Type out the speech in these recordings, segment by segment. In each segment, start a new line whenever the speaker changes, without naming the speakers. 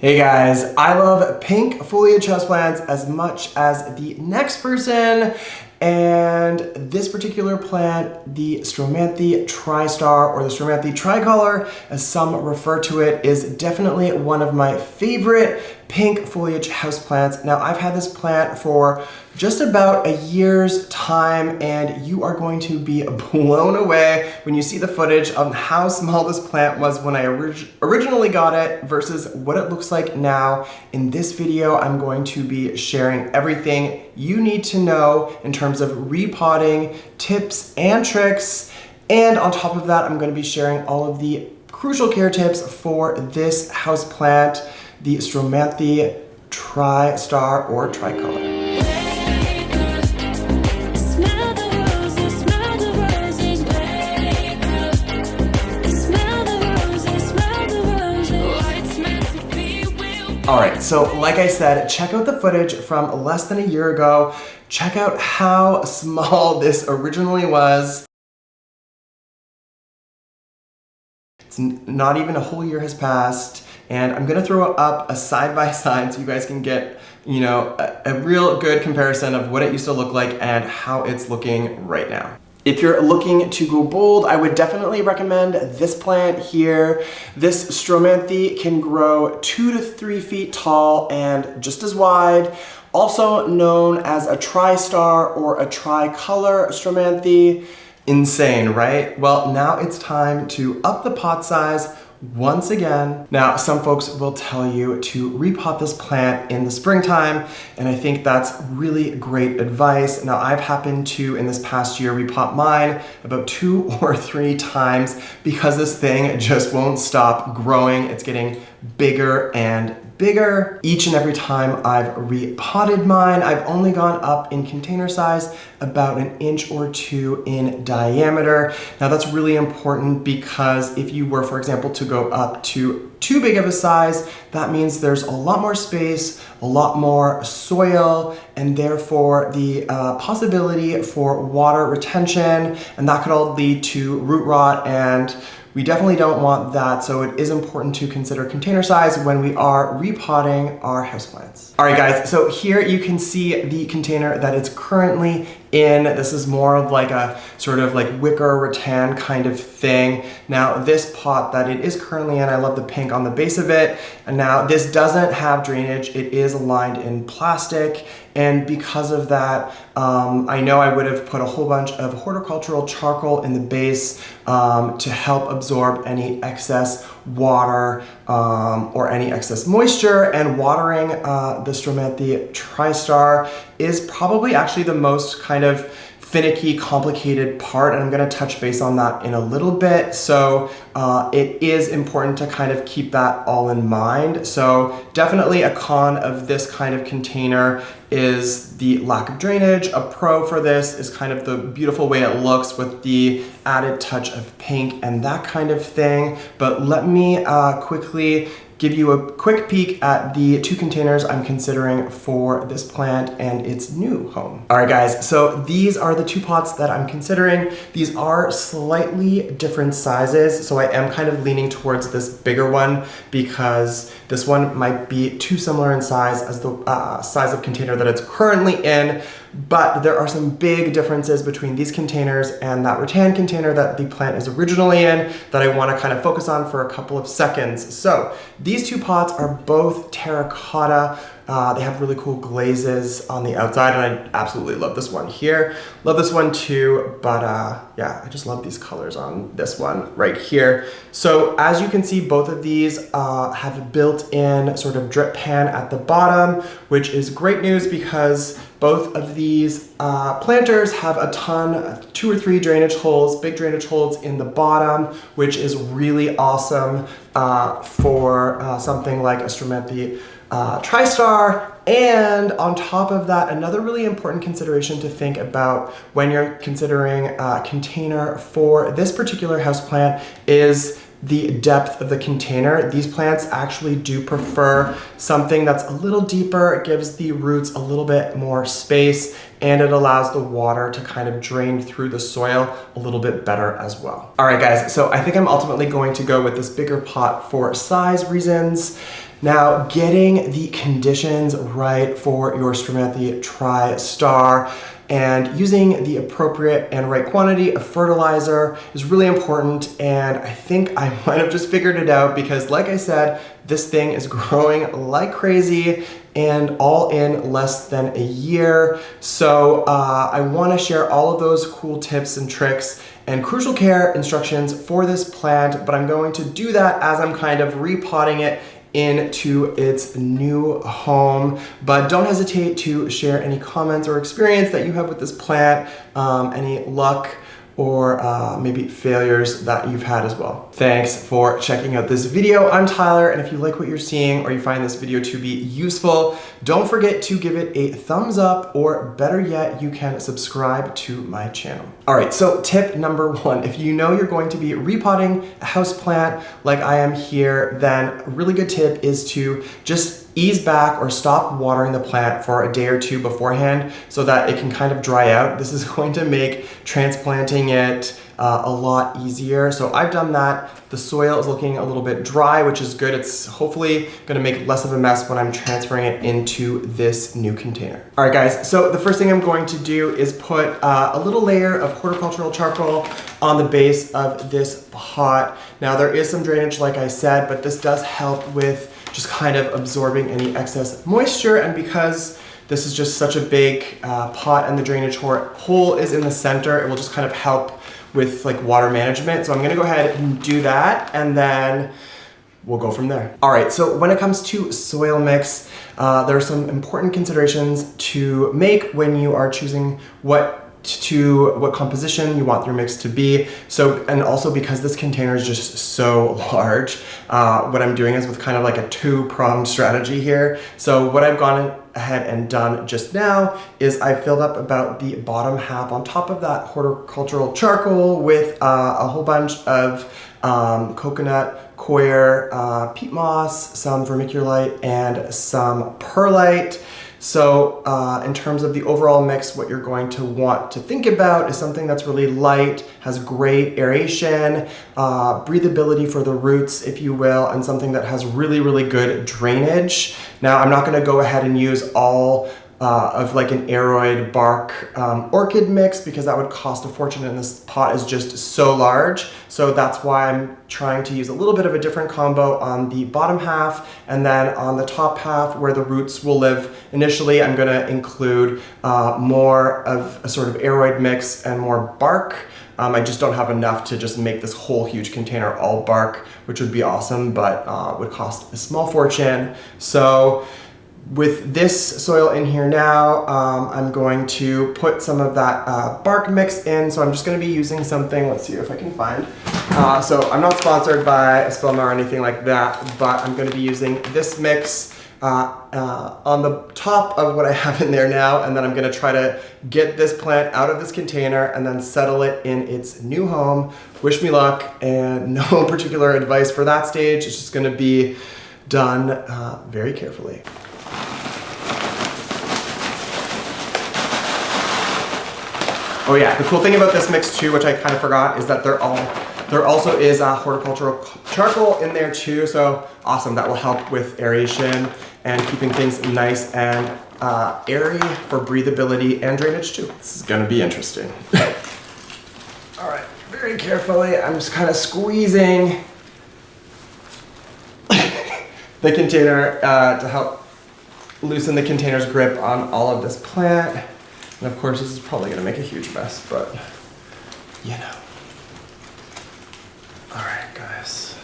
Hey guys, I love pink foliage houseplants as much as the next person, and this particular plant, the Stromanthe Tristar or the Stromanthe Tricolor, as some refer to it, is definitely one of my favorite pink foliage houseplants. Now, I've had this plant for just about a year's time, and you are going to be blown away when you see the footage on how small this plant was when I originally got it versus what it looks like now. In this video, I'm going to be sharing everything you need to know in terms of repotting, tips and tricks. And on top of that, I'm going to be sharing all of the crucial care tips for this houseplant, the Stromanthe Tristar or Tricolor. All right, so like I said, check out the footage from less than a year ago. Check out how small this originally was. It's not even a whole year has passed, and I'm gonna throw up a side-by-side so you guys can get, a real good comparison of what it used to look like and how it's looking right now. If you're looking to go bold, I would definitely recommend this plant here. This Stromanthe can grow 2 to 3 feet tall and just as wide. Also known as a Tristar or a Tricolor Stromanthe. Insane, right? Well, now it's time to up the pot size once again. Now, some folks will tell you to repot this plant in the springtime, and I think that's really great advice. Now, I've happened to, in this past year, repot mine about 2 or 3 times because this thing just won't stop growing. It's getting bigger and bigger. Each and every time I've repotted mine, I've only gone up in container size about 1 inch or 2 in diameter. Now that's really important because if you were, for example, to go up to too big of a size, that means there's a lot more space, a lot more soil, and therefore the possibility for water retention, and that could all lead to root rot, and we definitely don't want that, so it is important to consider container size when we are repotting our houseplants. All right guys, so here you can see the container that it's currently in. This is more of like a sort of like wicker rattan kind of thing. Now this pot that it is currently in, I love the pink on the base of it. And now this doesn't have drainage. It is lined in plastic. And because of that, I know I would have put a whole bunch of horticultural charcoal in the base to help absorb any excess water or any excess moisture. And watering the Stromanthe Tristar is probably actually the most kind of finicky, complicated part, and I'm gonna touch base on that in a little bit. So it is important to kind of keep that all in mind. So definitely a con of this kind of container is the lack of drainage. A pro for this is kind of the beautiful way it looks with the added touch of pink and that kind of thing. But let me quickly give you a quick peek at the 2 containers I'm considering for this plant and its new home. All right guys, so these are the 2 pots that I'm considering. These are slightly different sizes, so I am kind of leaning towards this bigger one because this one might be too similar in size as the size of container that it's currently in. But there are some big differences between these containers and that rattan container that the plant is originally in that I want to kind of focus on for a couple of seconds. So these 2 pots are both terracotta. They have really cool glazes on the outside, and I absolutely love this one here. Love this one too, but yeah, I just love these colors on this one right here. So as you can see, both of these have a built-in sort of drip pan at the bottom, which is great news because both of these planters have a ton, 2 or 3 drainage holes, big drainage holes in the bottom, which is really awesome for something like a Stromanthe Tristar. And on top of that, another really important consideration to think about when you're considering a container for this particular houseplant is the depth of the container. These plants actually do prefer something that's a little deeper. It gives the roots a little bit more space, and it allows the water to kind of drain through the soil a little bit better as well. All right guys, so I think I'm ultimately going to go with this bigger pot for size reasons. Now, getting the conditions right for your Stromanthe Tristar and using the appropriate and right quantity of fertilizer is really important, and I think I might have just figured it out because, like I said, this thing is growing like crazy and all in less than a year. So I want to share all of those cool tips and tricks and crucial care instructions for this plant, but I'm going to do that as I'm kind of repotting it into its new home. But don't hesitate to share any comments or experience that you have with this plant, any luck or maybe failures that you've had as well. Thanks for checking out this video. I'm Tyler, and if you like what you're seeing or you find this video to be useful, don't forget to give it a thumbs up, or better yet, you can subscribe to my channel. All right, so tip number one, if you know you're going to be repotting a houseplant like I am here, then a really good tip is to just ease back or stop watering the plant for a day or two beforehand so that it can kind of dry out. This is going to make transplanting it a lot easier. So I've done that. The soil is looking a little bit dry, which is good. It's hopefully gonna make less of a mess when I'm transferring it into this new container. All right, guys, so the first thing I'm going to do is put a little layer of horticultural charcoal on the base of this pot. Now, there is some drainage, like I said, but this does help with just kind of absorbing any excess moisture, and because this is just such a big pot and the drainage hole is in the center, it will just kind of help with like water management. So I'm gonna go ahead and do that, and then we'll go from there. All right, so when it comes to soil mix, there are some important considerations to make when you are choosing what composition you want your mix to be. So, and also because this container is just so large, what I'm doing is with kind of like a two-pronged strategy here. So what I've gone ahead and done just now is I filled up about the bottom half on top of that horticultural charcoal with a whole bunch of coconut coir, peat moss, some vermiculite, and some perlite. So in terms of the overall mix, what you're going to want to think about is something that's really light, has great aeration, breathability for the roots, if you will, and something that has really, really good drainage. Now, I'm not gonna go ahead and use all of like an aroid bark orchid mix because that would cost a fortune, and this pot is just so large. So that's why I'm trying to use a little bit of a different combo on the bottom half, and then on the top half where the roots will live initially, I'm gonna include more of a sort of aroid mix and more bark. I just don't have enough to just make this whole huge container all bark, which would be awesome, but would cost a small fortune. So with this soil in here now, I'm going to put some of that bark mix in. So I'm just going to be using something, let's see if I can find. So I'm not sponsored by Espelma or anything like that, but I'm going to be using this mix on the top of what I have in there now, and then I'm going to try to get this plant out of this container and then settle it in its new home. Wish me luck, and no particular advice for that stage. It's just going to be done very carefully. Oh yeah, the cool thing about this mix too, which I kind of forgot, is that there also is horticultural charcoal in there too. So awesome, that will help with aeration and keeping things nice and airy for breathability and drainage too. This is gonna be interesting. All right, very carefully, I'm just kind of squeezing the container to help loosen the container's grip on all of this plant. And of course, this is probably gonna make a huge mess, but you know. All right, guys.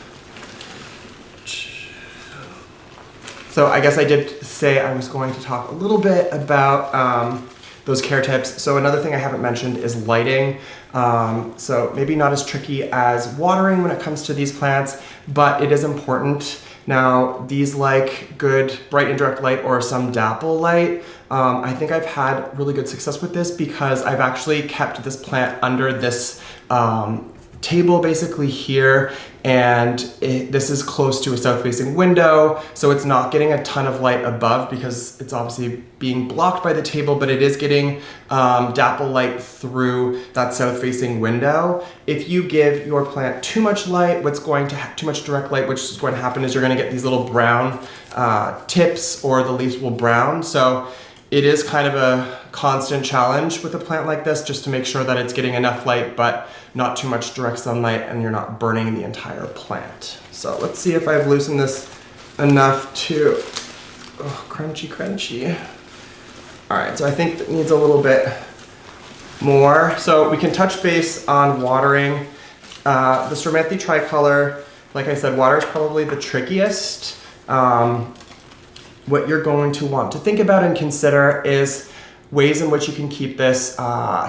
So I guess I did say I was going to talk a little bit about those care tips. So another thing I haven't mentioned is lighting. So maybe not as tricky as watering when it comes to these plants, but it is important. Now, these like good bright indirect light or some dapple light. I think I've had really good success with this because I've actually kept this plant under this table basically here, and this is close to a south-facing window, so it's not getting a ton of light above because it's obviously being blocked by the table, but it is getting dapple light through that south-facing window. If you give your plant too much light, too much direct light, which is going to happen is you're going to get these little brown tips, or the leaves will brown. So it is kind of a constant challenge with a plant like this, just to make sure that it's getting enough light but not too much direct sunlight and you're not burning the entire plant. So let's see if I've loosened this enough to, crunchy. All right, so I think it needs a little bit more. So we can touch base on watering. The Stromanthe Tricolor, like I said, water is probably the trickiest. What you're going to want to think about and consider is ways in which you can keep this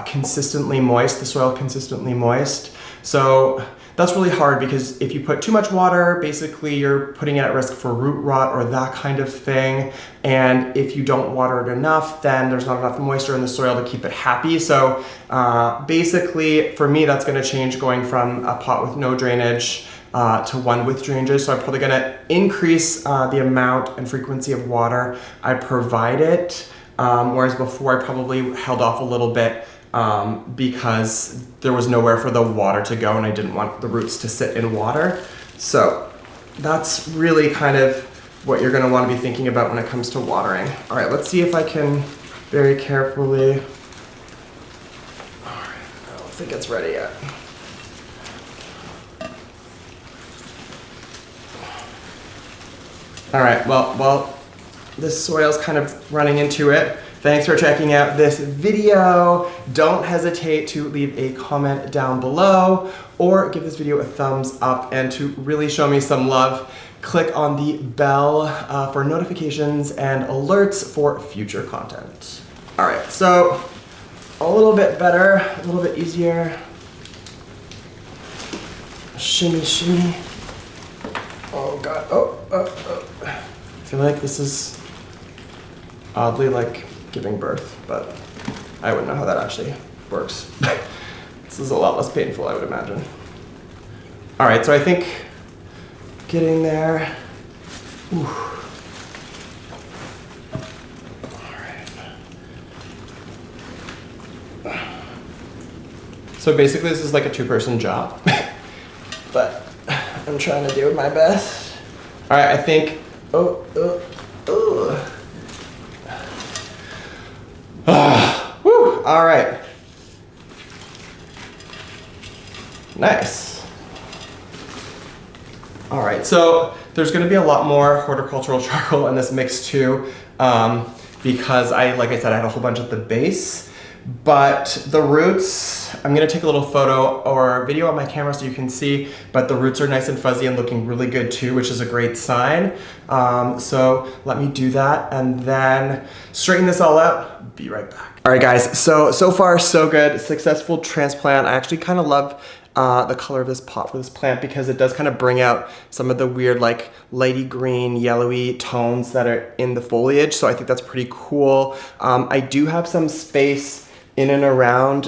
consistently moist, the soil consistently moist. So that's really hard, because if you put too much water, basically you're putting it at risk for root rot or that kind of thing. And if you don't water it enough, then there's not enough moisture in the soil to keep it happy. So basically for me, that's gonna change going from a pot with no drainage to one with drainages. So I'm probably gonna increase the amount and frequency of water I provide it, whereas before I probably held off a little bit because there was nowhere for the water to go and I didn't want the roots to sit in water. So that's really kind of what you're gonna wanna be thinking about when it comes to watering. All right, let's see if I can very carefully, all right, I don't think it's ready yet. All right, well, this soil's kind of running into it. Thanks for checking out this video. Don't hesitate to leave a comment down below or give this video a thumbs up, and to really show me some love, click on the bell for notifications and alerts for future content. All right, so a little bit better, a little bit easier. Shimmy. Oh God, I feel like this is oddly like giving birth, but I wouldn't know how that actually works. This is a lot less painful, I would imagine. All right, so I think getting there. Ooh. All right. So basically this is like a two-person job, but I'm trying to do my best. All right, I think, whew, all right. Nice. All right, so there's gonna be a lot more horticultural charcoal in this mix too, because like I said, I had a whole bunch at the base. But the roots, I'm gonna take a little photo or video on my camera so you can see, but the roots are nice and fuzzy and looking really good too, which is a great sign. So let me do that and then straighten this all out. Be right back. All right guys, so far so good. Successful transplant. I actually kind of love the color of this pot for this plant because it does kind of bring out some of the weird like lighty green, yellowy tones that are in the foliage. So I think that's pretty cool. I do have some space in and around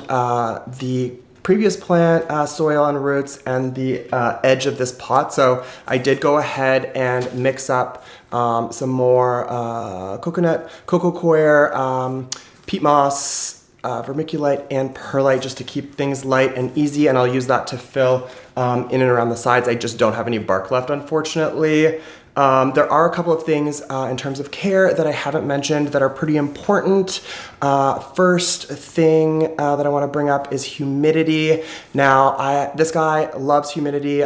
the previous plant soil and roots and the edge of this pot. So I did go ahead and mix up some more coconut, cocoa coir, peat moss, vermiculite, and perlite just to keep things light and easy. And I'll use that to fill in and around the sides. I just don't have any bark left, unfortunately. There are a couple of things in terms of care that I haven't mentioned that are pretty important. First thing that I want to bring up is humidity. Now, this guy loves humidity.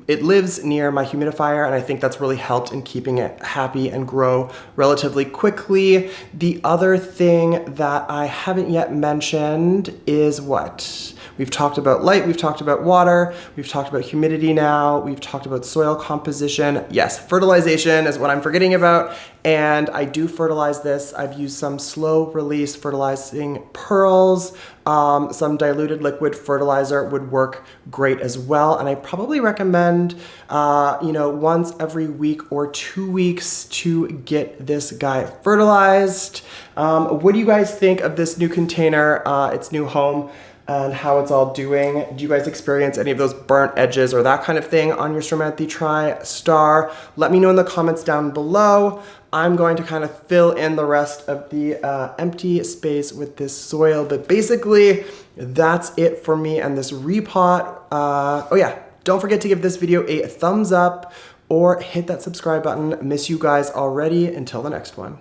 It lives near my humidifier, and I think that's really helped in keeping it happy and grow relatively quickly. The other thing that I haven't yet mentioned is what? We've talked about light, we've talked about water, we've talked about humidity now, we've talked about soil composition. Yes, fertilization is what I'm forgetting about, and I do fertilize this. I've used some slow release fertilizing pearls. Some diluted liquid fertilizer would work great as well, and I probably recommend once every week or 2 weeks to get this guy fertilized. What do you guys think of this new container, its new home? and how it's all doing. Do you guys experience any of those burnt edges or that kind of thing on your Stromanthe Tristar? Let me know in the comments down below. I'm going to kind of fill in the rest of the empty space with this soil, but basically that's it for me and this repot. Oh yeah, don't forget to give this video a thumbs up or hit that subscribe button. Miss you guys already. Until the next one.